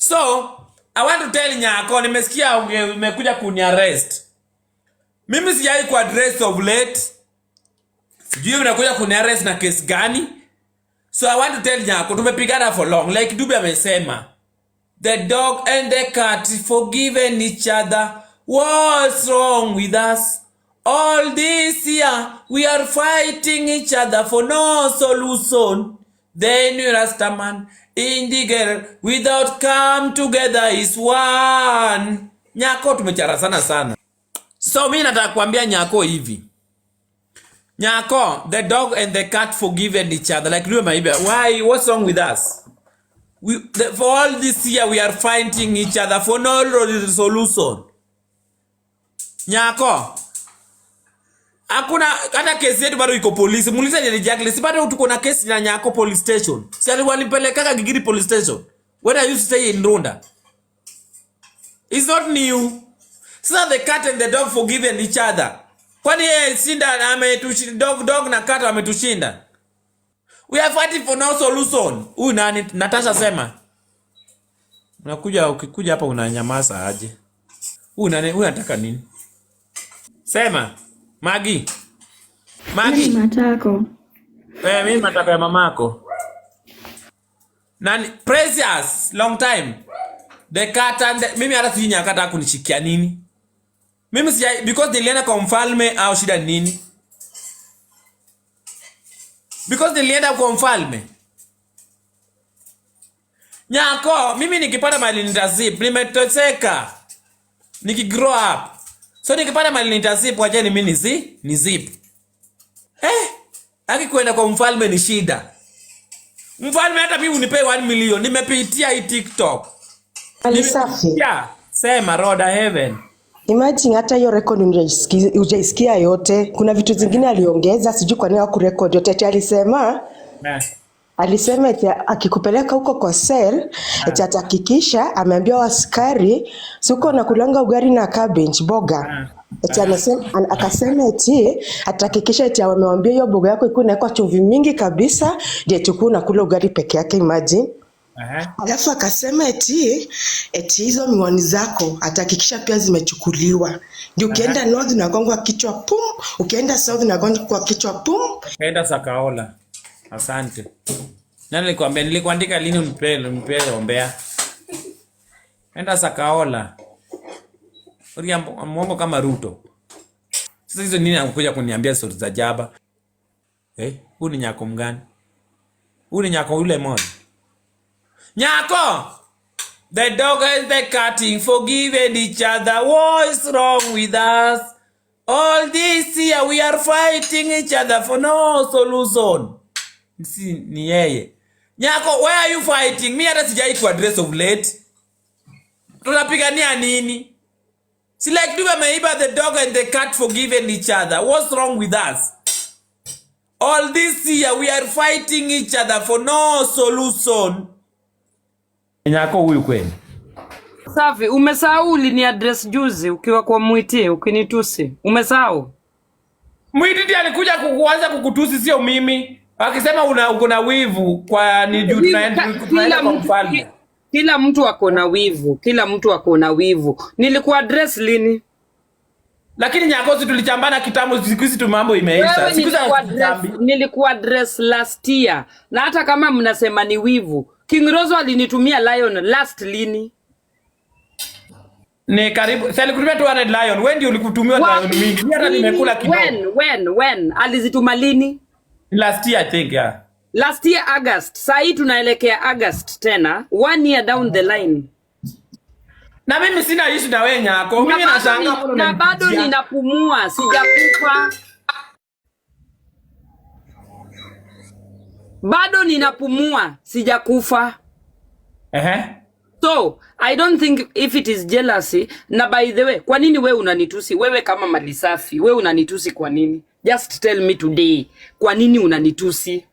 So, I want to tell Nyako, nimesikia umekuja kuniarrest. Mimi sijai ku address of late. Sijui unakuja kuniarrest na case gani? So I want to tell Nyako, tumepigana for long. Like Dube amesema. The dog and the cat forgiven each other. What's wrong with us? All this year, we are fighting each other for no solution. Then you Rastaman, in the girl, without come together is one. Nyako tumechara sana. So mimi nataka kuambia Nyako hivi. Nyako, the dog and the cat forgiven each other. Like why? What's wrong with us? For all this year, we are fighting each other for no solution. Nyako, hakuna hata kesi yetu bado iko polisi. Muulize ni Jacqueline, bado tuko na kesi na Nyako police station. Si walipeleka Gigiri police station. When I used to stay in Runda. It's not new. So the cat and the dog forgiven each other. Kwani sinda ametushinda dog na cat ametushinda. We are fighting for no solution. Huyu nani Natasha sema. Ukikuja hapa unanyamaza aje? Huyu nani unataka nini? Sema. Magi. Mimi matako. Mimi matako ya mamako. Nani Precious long time. The cat and mimi hata sinya kata kunishikia nini? Mimi sija because nilienda kwa mfalme au shida nini? Because nilienda kwa mfalme. Nyako, mimi nikipata mali nitazip, nimeteseka. Nikigrow up. So nikipata mali nitazip wacha ni mimi ni zip. Akikwenda kwa mfalme ni shida. Mfalme hata mimi unipe 1 million, nimepitia hii TikTok. Alisafi. Sema Roda Heaven. Imagine hata hiyo record hujaisikia yote. Kuna vitu zingine aliongeza, sijui kwa nini hakurecord yote. Alisema eti akikupeleka huko kwa cell, eti atahakikisha ameambia askari siko na kulanga ugali na cabbage boga. Eti akasema eti atahakikisha eti amemwambia hiyo boga yako iko na chumvi mingi kabisa, ndio tukuu na kula ugali peke yake, imagine. Alafu akasema eti hizo miwani zako atahakikisha pia zimechukuliwa. Ndio ukienda north na gongo kichwa pum, ukienda south na gongo kwa kichwa pum. Kaenda Sakaola. Asante. Nani nilikuandika lini unipe ombea? Enda Sakaola. Uria mwongo kama Ruto. Sasa hizo nini anakuja kuniambia story za jaba? Huyu ni Nyako mgani? Huyu ni Nyako yule mmoja. Nyako! The dog and the cat forgiven each other. What's wrong with us? All this year we are fighting each other for no solution. Ni yeye. Nyako, why are you fighting? Mimi hata sijai ku address of late. Tunapigania nini? Si like Dube ameiba the dog and the cat forgiven each other. What's wrong with us? All this year we are fighting each other for no solution. Nyako huyu kweli. Safi, umesahau ulini address juzi ukiwa kwa Mwiti ukinitusi. Umesahau? Mwiti ndiye alikuja kuanza kukutusi, sio mimi. Akisema uko na wivu kwa ni juu tunaenda kwa mfalme. Kila mtu ako na wivu, kila mtu ako na wivu. Nilikuwa address lini? Lakini Nyako, tulichambana kitambo, siku hizi tu mambo imeisha. Nilikuwa address last year. Na hata kama mnasema ni wivu, King Rozo alinitumia lion last lini? Ni karibu. Sasa alikutumia 200 lion. When ndio ulikutumia lion mingi? Mimi hata nimekula kidogo. When alizituma lini? Last year I think, yeah. Last year August. Sasa hii tunaelekea August tena. 1 year down the line. Na mimi sina issue na wewe Nyako. Mimi nashangaa na bado ninapumua, sijakufa. Bado ninapumua, sijakufa. So, I don't think if it is jealousy. Na by the way, kwa nini wewe unanitusi? Wewe kama Malisafi, wewe unanitusi kwa nini? Just tell me today. Kwa nini unanitusi?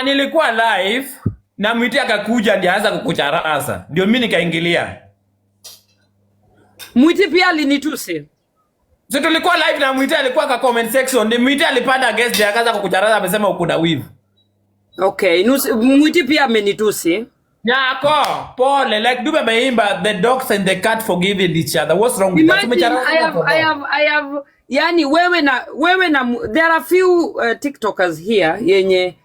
Nilikuwa live na Mwiti akakuja ndiye aanza kukucharaza. Ndio mimi nikaingilia. Mwiti pia alinitusi. Sisi tulikuwa live na Mwiti alikuwa kwa comment section. Ni Mwiti alipanda guest ndiye akaanza kukucharaza, amesema uko na wivu. Okay, Mwiti pia amenitusi. Nyako, pole, like Dube ameimba the dogs and the cat forgiving each other. What's wrong with that? Imagine I have yani wewe na there are few TikTokers here yenye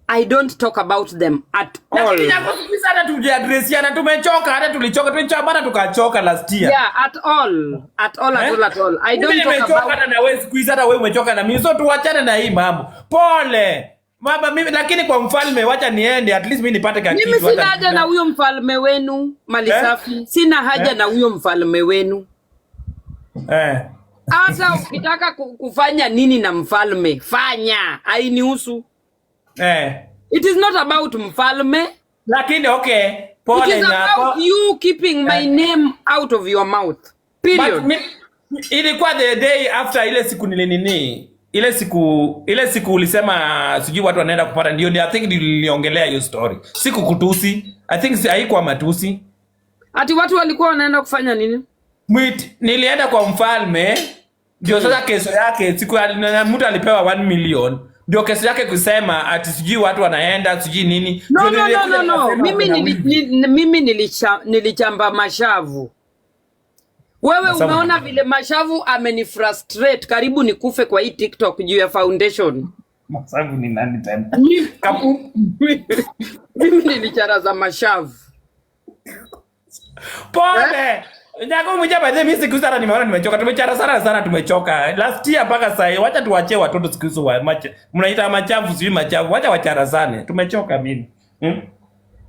I don't talk about them at all. Lakini Nyako sisi hata tujiadresiana tumechoka hata tulichoka bana tukachoka last year. Yeah, at all. I don't talk about hata na wewe squeeze hata wewe umechoka na mimi. So tuachane na hii mambo. Pole. Baba mimi lakini kwa mfalme wacha niende at least mimi nipate kitu. Mimi sina haja na huyo mfalme wenu Malisafi. Sina haja na huyo mfalme wenu. Hata ukitaka kufanya nini na mfalme, fanya. Hainihusu. It is not about mfalme. Lakini okay, pole It is about you keeping my name out of your mouth. Period. Ilikuwa the day after ile siku nini ile siku ulisema sijui watu wanaenda kupata ndio I think niliongelea hiyo story. Siku kutusi. I think haikuwa matusi. Ati watu walikuwa wanaenda kufanya nini? Nilienda kwa mfalme ndio sasa kesho yake siku mtu alipewa 1 million. Ndio kesi yake kusema ati sijui watu wanaenda sijui nini. No. Mimi nilichamba mashavu. Wewe umeona vile mashavu amenifrustrate karibu nikufe kwa hii TikTok juu ya foundation. Mashavu ni nani tena? Mimi nilicharaza mashavu. Pole. Nyako mjaba mimi siku sana nimeona nimechoka. Tumechara sana tumechoka. Last year mpaka sasa wacha tuachie watoto siku hizo mnaita machafu sijui machafu. Wacha wachara sana. Tumechoka mimi.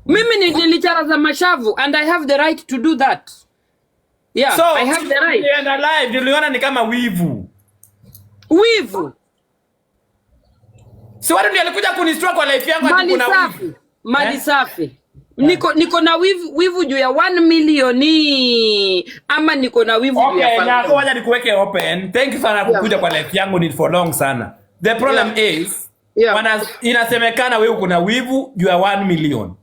Mimi nilicharaza mashavu and I have the right to do that. Yeah, so, I have the right. And alive, niliona ni kama wivu. Wivu. Si watu ndio alikuja kunistroke kwa life yangu ati kuna wivu. Malisafi. Niko na wivu juu ya 1 million ama niko na wivu juu ya okay, na kwa wacha nikuweke open. Thank you sana kukuja kwa life yangu ni for long sana. The problem is inasemekana wewe uko na wivu juu ya 1 million.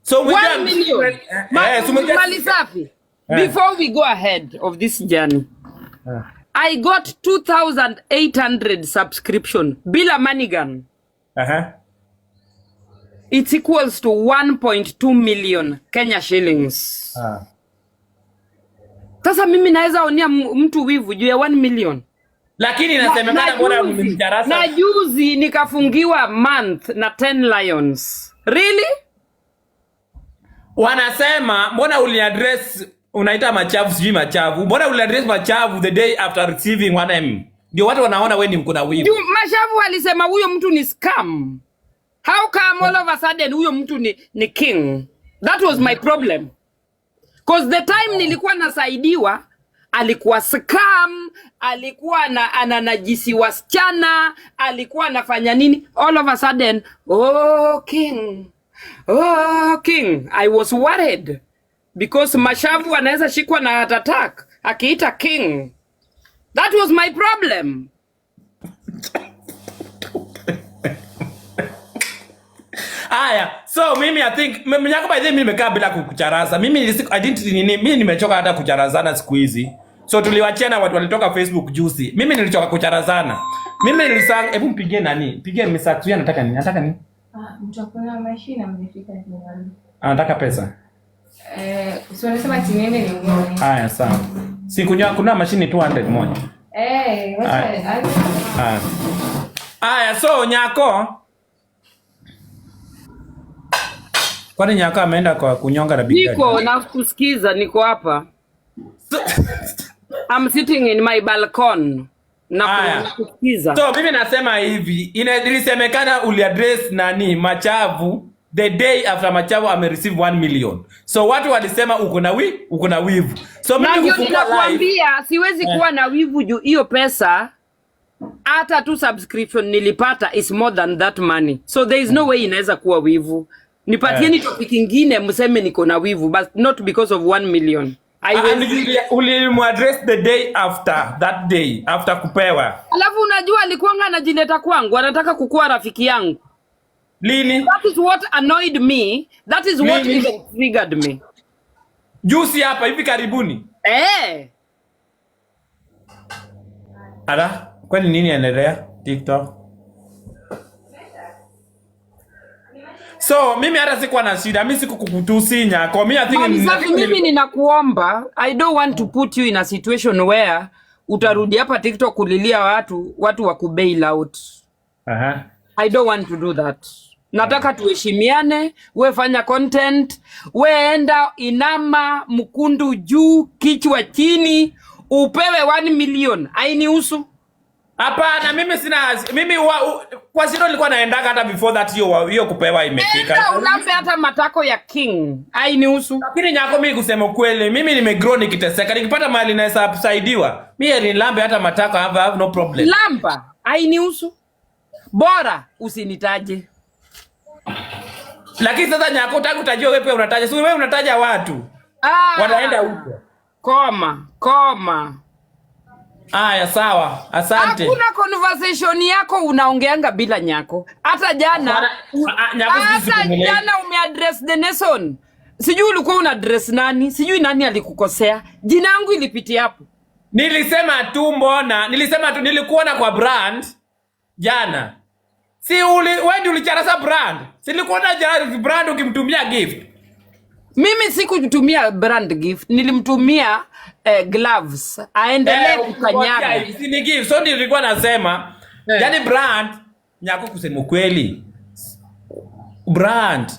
So 1 million. Malisafi. Before we go ahead of this journey, I got 2,800 subscription. Bila Manigan. It equals to 1.2 million Kenya shillings. Sasa mimi naweza onia mtu wivu juu ya 1 million. Lakini inasemekana mbona mlimjarasa? Na juzi nikafungiwa month na 10 lions. Really? Wanasema mbona uliaddress unaita machafu sijui machafu. Mbona uliaddress machafu the day after receiving 1M? Ndio watu wanaona wewe ni mko na wivu. Machafu alisema huyo mtu ni scam. How come all of a sudden huyo mtu ni king? That was my problem. Cause the time nilikuwa nasaidiwa alikuwa scam, alikuwa ananajisi wasichana, alikuwa anafanya nini? All of a sudden, oh king. I was worried because mashavu anaweza shikwa na heart attack akiita king. That was my problem. Aya, so mimi I think Nyako by the mimi nimekaa bila kukucharaza. Mimi nimechoka hata kucharazana siku hizi. So tuliwachana watu walitoka Facebook juzi. Mimi nilichoka kucharazana. Mimi nilisanga hebu mpigie nani? Pigie msaksu anataka nini? Anataka nini? Mtu akona mashine amefika nyumbani. Anataka pesa. Si wanasema tinyende ni ngoni. Aya, sawa. Si kuna mashine 200 moja. Wacha. Aya, so Nyako kwani Nyako ameenda kwa kunyonga na bigani? Niko na kusikiza, niko hapa. I'm sitting in my balcony. Na kusikiza. So mimi nasema hivi, ilisemekana uliaddress nani machavu the day after machavu amereceive 1 million. So watu walisema uko na wivu. So mimi nakwambia siwezi kuwa na wivu juu hiyo pesa hata tu subscription nilipata is more than that money. So there is no way inaweza kuwa wivu. Nipatieni topic nyingine mseme niko na wivu but not because of 1 million. Ulimuaddress the day after that day after kupewa. Alafu unajua alikuwa anajileta kwangu anataka kukua rafiki yangu. Lini? That is what annoyed me. That is what even triggered me. Juzi hapa hivi karibuni. Ala, kwani nini anaendelea TikTok? So mimi hata sikuwa na shida, mimi sikukutusi Nyako. Mimi I think mimi ninakuomba, I don't want to put you in a situation where utarudi hapa TikTok kulilia watu wa kubail out. I don't want to do that. Nataka tuheshimiane, we fanya content, we enda inama mkundu juu, kichwa chini, upewe 1 million. Hainihusu. Hapana, mimi sina kwa sino nilikuwa naendaga hata before that hiyo kupewa imefika. Enda ulambe hata matako ya king. Hainihusu. Lakini Nyako, mimi kusema kweli, mimi nimegrow nikiteseka. Nikipata mahali naweza kusaidiwa, mimi nilambe hata matako, I have no problem. Lamba, hainihusu. Bora usinitaje. Lakini sasa Nyako, utaki utajua wewe pia unataja. Si wewe unataja watu. Wanaenda huko. Koma. Aya, sawa. Asante. Hakuna conversation yako unaongeanga bila Nyako. Hata jana umeaddress the nation. Sijui ulikuwa una address nani? Sijui nani alikukosea. Jina yangu ilipitia hapo. Nilisema tu nilikuona kwa brand jana. Si wewe ndio ulicharasa brand. Si nilikuona jana brand ukimtumia gift. Mimi sikutumia brand gift, nilimtumia gloves. Aendelee kukanyaga. Si ni gift. So nilikuwa nasema, yani brand, Nyako kusema kweli. Brand,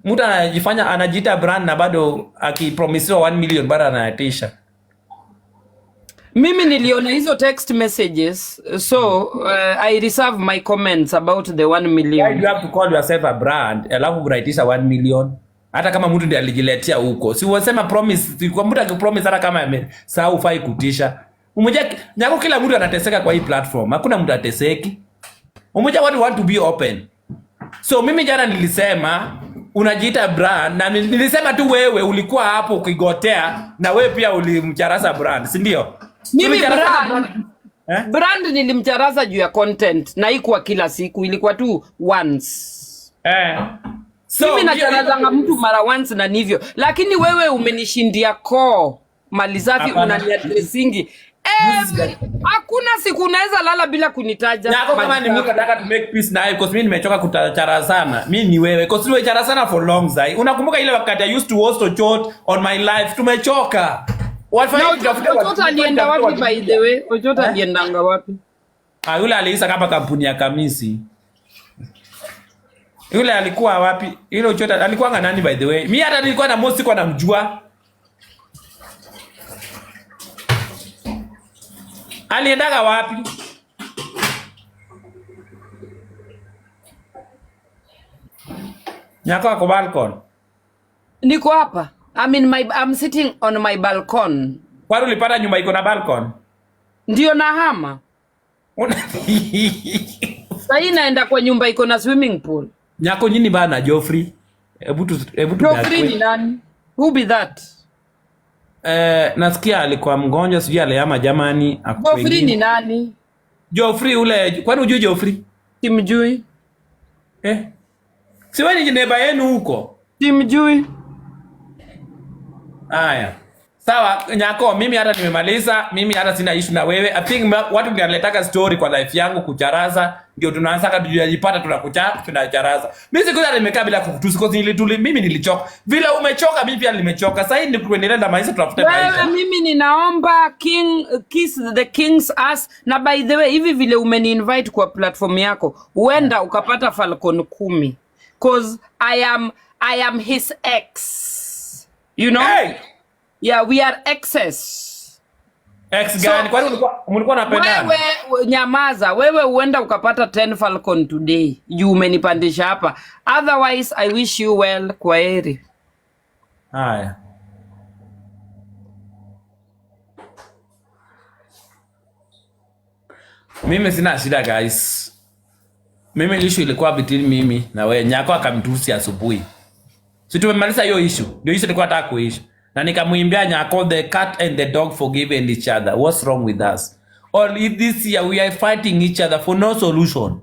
mtu anajiita brand na bado akipromisiwa 1 million bado anayatisha. Mimi niliona hizo text messages, so I reserve my comments about the 1 million. Why do you have to call yourself a brand? Alafu kuraitisha 1 million. Hata kama mtu ndiye alijiletea huko. Si wasema promise, kwa mtu akipromise hata kama amesahau fai kutisha. Umoja Nyako, kila mtu anateseka kwa hii platform. Hakuna mtu ateseki. Umoja watu want to be open. So mimi jana nilisema unajiita brand na nilisema tu wewe ulikuwa hapo ukigotea na wewe pia ulimcharasa brand, si ndio? Mimi brand nilimcharaza juu ya content na haikuwa kila siku, ilikuwa tu once. So mimi nacharazanga mtu mara once na nivyo. Lakini wewe umenishindia malizafi unaniadressingi. Hakuna siku unaweza lala bila kunitaja. Nyako, kama ni mtu nataka to make peace na because mimi nimechoka kutacharazana. Mimi ni wewe because wewe charazana for long zai. Unakumbuka ile wakati I used to host Ochot on my life? Tumechoka. Ochot alienda wapi by the way? Ochot aliendanga wapi? Yule aliisa kama kampuni ya kamisi. Yule alikuwa wapi? Yule Ochot alikuwa nani by the way? Mimi hata nilikuwa na Mosi kwa namjua. Aliendaga wapi? Nyako ako balcony. Niko hapa. I'm sitting on my balcony. Kwa nini ulipata nyumba iko na balcony? Ndio na hama. Sasa naenda kwa nyumba iko na swimming pool. Nyako, nyini bana Geoffrey. Hebu Geoffrey ni nani? Who be that? Nasikia alikuwa mgonjwa, sijui alihama jamani. Geoffrey ni nani? Geoffrey ule, kwani hujui Geoffrey? Simjui. Si wewe ni neighbor yenu huko? Simjui. Haya. Sawa Nyako, mimi hata nimemaliza, mimi hata sina issue na wewe. I think watu ndio wanataka story kwa life yangu kucharaza, ndio tunaanza kama tujipata tunacharaza. Mimi sikuwa nimekaa bila kukutusi kwa mimi nilichoka. Vile umechoka mimi pia nimechoka. Sasa hii ni kuendelea na maisha tutafuta maisha. Wewe mimi ninaomba kiss the king's ass, na by the way hivi vile umeni invite kwa platform yako, uenda ukapata Falcon 10 cause I am his ex. You know? Hey! Yeah, we are exes. Ex gani? Kwani mlikuwa napendana? Wewe nyamaza, wewe uenda ukapata 10 Falcon today. You umenipandisha hapa. Otherwise I wish you well. Kwaheri. Haya. Mimi sina shida guys. Mimi issue ilikuwa between mimi na wewe. Nyako akamtusi asubuhi. Si tumemaliza hiyo issue. Ndio issue ilikuwa nataka kuishi. Na nikamuimbia Nyako, the cat and the dog forgiven each other. What's wrong with us? Or if this year we are fighting each other for no solution.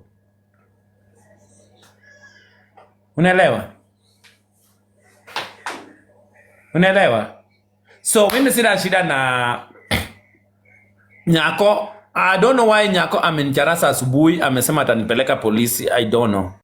Unaelewa? So mimi sina shida na Nyako. I don't know why Nyako amenicharasa asubuhi, amesema atanipeleka polisi. I don't know.